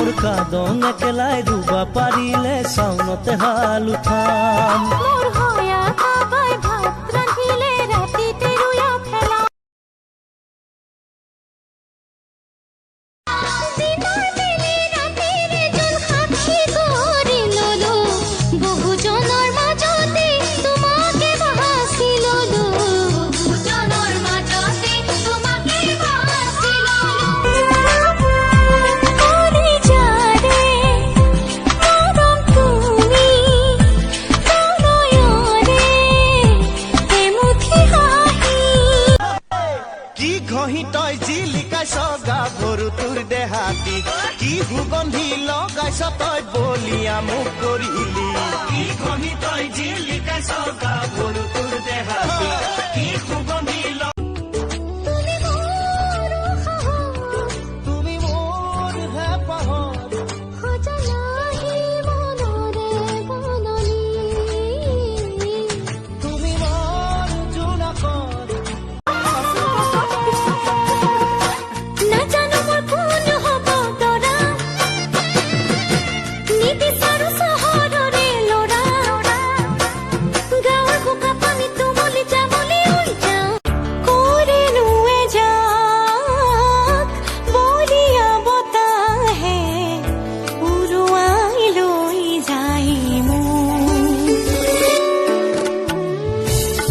মোৰ কাদং একেলাই ৰুবা পাৰিলে চাউনতে হাল উঠাম মোৰ হয়া কাবাই ভাত ৰান্ধিলে ৰাতিতে ৰুয়া ফেলা দিনৰ বেলি ৰাতিৰে জোন সাক্ষী কৰি ললো বহুজনৰ মাজতে তোমাকে বাছি ললো বহুজনৰ মাজতে তোমাকে বাছি ললো কৰি যাৰে মৰম তুমি নয়নে এমুঠি হাঁহি কি ঘঁহি তই জিলিকাইছ গাভৰু তোৰ দেহাতি কি সুগন্ধি লগাইছ তই বলিয়া মোক কৰিলি কি ঘঁহি তই জিলিকাইছ গাভৰু তোৰ দেহাতি কি সুগন্ধি তুমি মোৰ সাহস তুমি মোৰ হে পাহৰ সজনাহি মনৰে বননি তুমি মোৰ জোনাকৰ নাজানো মোৰ কোন হ'ব তৰা নিবিচাৰো চহৰৰে ল'ৰা গাঁৱৰ বোকা পানী তুমলি যাবলৈ ঐ যাওঁ কৰিলো এজাক বলিয়া বতাহে উৰুৱাই লৈ যায়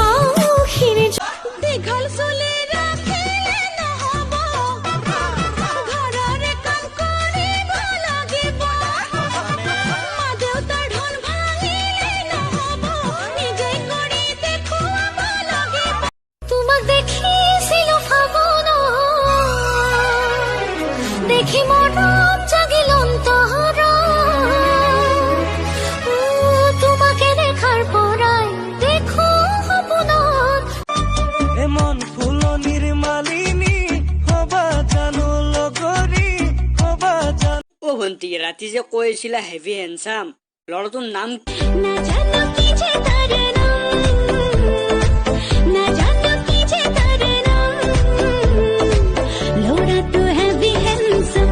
আউসিৰ দীঘল চুলি ৰাখিলে নহ'ব ঘৰৰে কাম কৰিব লাগিব মা দেউতাৰ ধন ভাঙিলে নহ'ব নিজেই কৰি দেখুৱাব লাগিব তোমাক দেখিছিলো ফাগুনত দেখি মৰম জাগিল অন্তৰত তোমাকে দেখাৰ পৰাই দেখো সপোনত এ মন ফুলনিৰ মালিনী হবা জানো লগৰী হবা জানো অ ভণ্টি ৰাতি যে কৈছিলা হেভি হেণ্ডচাম ল'ৰাটোৰ নাম না জানো কি যে তার নাম না জানো কি যে তার নাম লোড়া তো হেভি হ্যান্ডসাম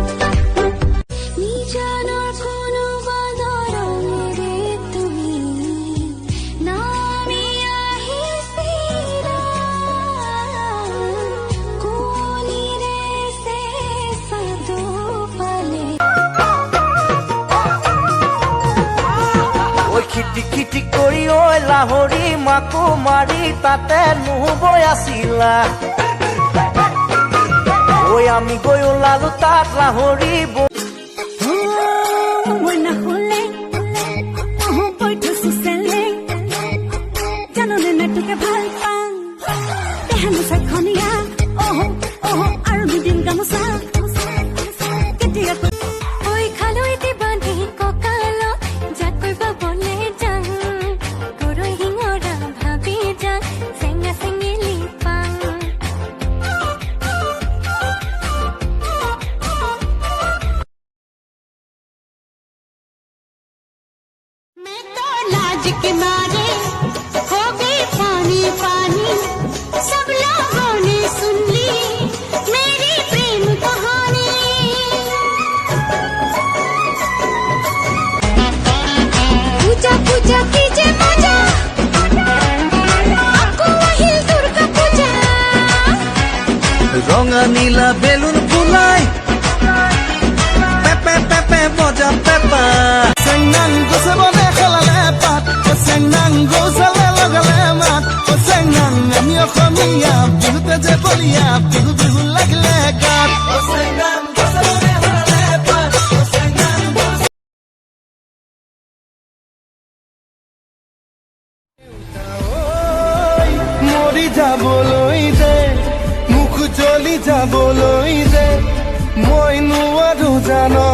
নিজানোর কোনো বাদরঙে তুমি নামি আহিছিলা কোনিৰে সে সাধু পালে ঐ খিটি খিটি কৰি ঐ লাহৰি মাকো মাৰি তাতে নুবৈ আছিলা ঐ আমি গৈ ওলালো তাত লাহৰি মই নাহলে কৈ থৈছো চেলে জাননে না তোকে ভাল পাওঁ দেহানো চাখনীয়া আৰু দুদিন গামোচা কেতিয়া ঐ খালো এটি বান্ধি কঁকালত জাকৈ বাবলে যাং গৰৈ শিঙৰা ভাবি যাং চেঙা চেঙেলি পাং मैं तो लाज के मारे हो गई पानी पानी सब लोगों ने सुन ली मेरी प्रेम कहानी पूजा पूजा कीजे मजा आपको वही दुर्गा पूजा ৰঙা নীলা বেলুন ফুলাই পেপে পেপে বজা পেপা চেংনাং গছবনে খেলালে পাত চেংনাং গছলে লগালে মাত চেংনাং আমি অসমীয়া বিহুতে যে বলিয়া বিহু বিহু লাগিলে গাত চেংনাং গছবনে খেলালে পাত চেংনাং মৰি যাবলৈ দে মুখ জ্বলি যাবলৈ দে মই নোৱাৰো জানো